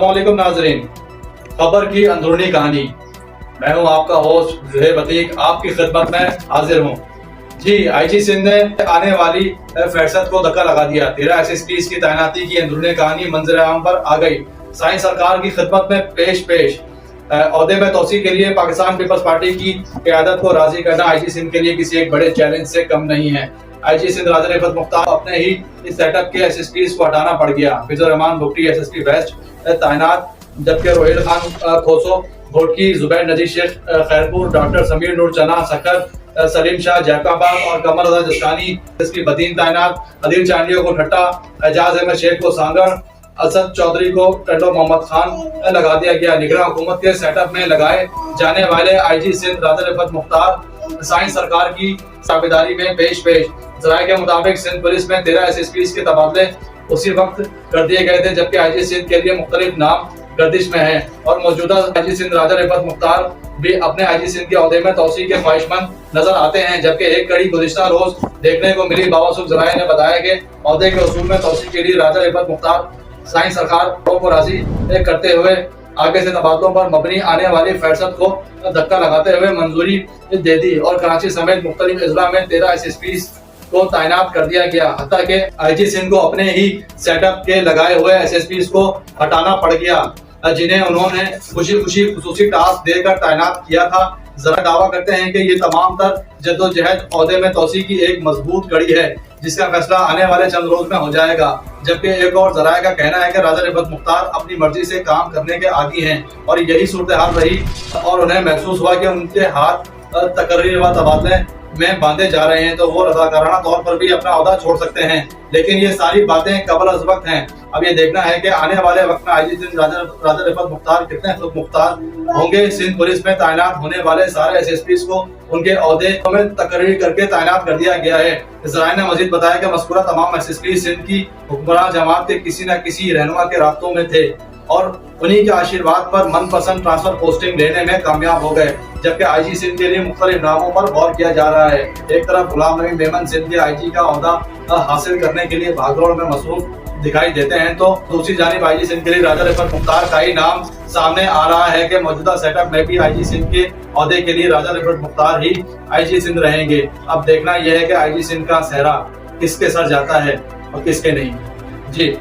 अस्सलामुअलैकुम नाज़रीन, खबर की अंदरूनी कहानी। मैं हूं आपका होस्ट ज़ुहैब अतीक, आपकी खिदमत में हाजिर हूं। जी, आईजी सिंध ने आने वाली फहरिस्त को धक्का लगा दिया। 13 SSPs की तैनाती की अंदरूनी कहानी मंजर आम पर आ गई। साईं सरकार की खिदमत में पेश ओहदे में तोसी के लिए पाकिस्तान पीपल्स पार्टी की क़यादत को राजी करना आईजी सिंध के लिए किसी एक बड़े चैलेंज से कम नहीं है। आईजी सिंध राजा रिफत मुख्तार अपने ही इस सेटअप के SSPs को हटाना पड़ गया। फिजर रहमान भुट्टी SSP वेस्ट तैनात, जबकि रोहिल खान खोसो घोटकी, जुबैर नजीर शेख खैरपुर, डॉक्टर समीर नूर चना सखर, सलीम शाह जैकाबाद और कमर रजा जस्तानी SSP बदीन तैनात, अदील चांडियो को ठट्टा, एजाज अहमद शेख को सांगड़, असद चौधरी को टंडो मोहम्मद खान लगा दिया गया। निगरान हुकूमत के सेटअप में लगाए जाने वाले आईजी सिंध राजा रिफत मुख्तार साईं सरकार की साबेदारी में पेश ज़राए के मुताबिक सिंध पुलिस में 13 SSPs के तबादले उसी वक्त कर दिए गए थे, जबकि आईजी सिंध के लिए मुख्तलिफ नाम गर्दिश में है और मौजूदा आईजी सिंध राजा रिफत मुख्तार भी अपने आईजी सिंध के ओहदे में तोसी के ख्वाहिशमंद नजर आते हैं। जबकि एक कड़ी गुज़िश्ता रोज देखने को मिली। बावसूख ज़राए ने बताया कि ओहदे के उसूल में तोसी के लिए राजा रिफत मुख्तार साईं सरकार को राजी करते हुए आगे से तबादलों पर मबनी आने वाली फहरिस्त को धक्का लगाते हुए मंजूरी दे दी और कराची समेत मुख्तलिफ अजला में 13 SSPs को तैनात कर दिया गया। हत्ता के आईजी सिंध को अपने ही सेटअप के लगाए हुए SSPs को हटाना पड़ गया, जिन्हें उन्होंने खुशी खुसूसी टास्क देकर तैनात किया था। जरा दावा करते हैं कि ये तमाम तर जद्दोजहद ओहदे में तोसी की एक मजबूत कड़ी है, जिसका फैसला आने वाले चंद रोज में हो जाएगा। जबकि एक और जराये का कहना है कि राजा रिफत मुख्तार अपनी मर्जी से काम करने के आदी हैं और यही सूरत हाल रही और उन्हें महसूस हुआ कि उनके हाथ तकर्री व तबादले में बांधे जा रहे हैं तो वो रज़ाकाराना तौर पर भी अपना ओहदा छोड़ सकते हैं। लेकिन ये सारी बातें कबल अज़ वक्त हैं। अब ये देखना है कि आने वाले वक्त में आईजी सिंध राजा रिफत मुख्तार कितने खुदमुख्तार होंगे। सिंध पुलिस में तैनात होने वाले सारे SSPs को उनके ओहदे में तकरीर करके तैनात कर दिया गया है। ज़राए ने मजीद बताया कि मज़कूरा तमाम SSPs सिंध की हुक्मरान जमात के किसी न किसी रहनुमा के रास्तों में थे और उन्हीं के आशीर्वाद पर मनपसंद ट्रांसफर पोस्टिंग लेने में कामयाब हो गए। जबकि आईजी सिंध के लिए मुख्तलिफ नामों पर गौर किया जा रहा है। एक तरफ गुलाम नबी मेमन सिंध के आईजी का ओहदा हासिल करने के लिए भागदौड़ में मसरूफ दिखाई देते हैं, तो दूसरी जानिब आईजी सिंध के लिए राजा रिफत मुख्तार का ही नाम सामने आ रहा है कि मौजूदा सेटअप में भी आईजी सिंध के ओहदे के लिए राजा रिफत मुख्तार ही आईजी सिंध रहेंगे। अब देखना यह है कि आईजी सिंध का सेहरा किसके सर जाता है और किसके नहीं। जी।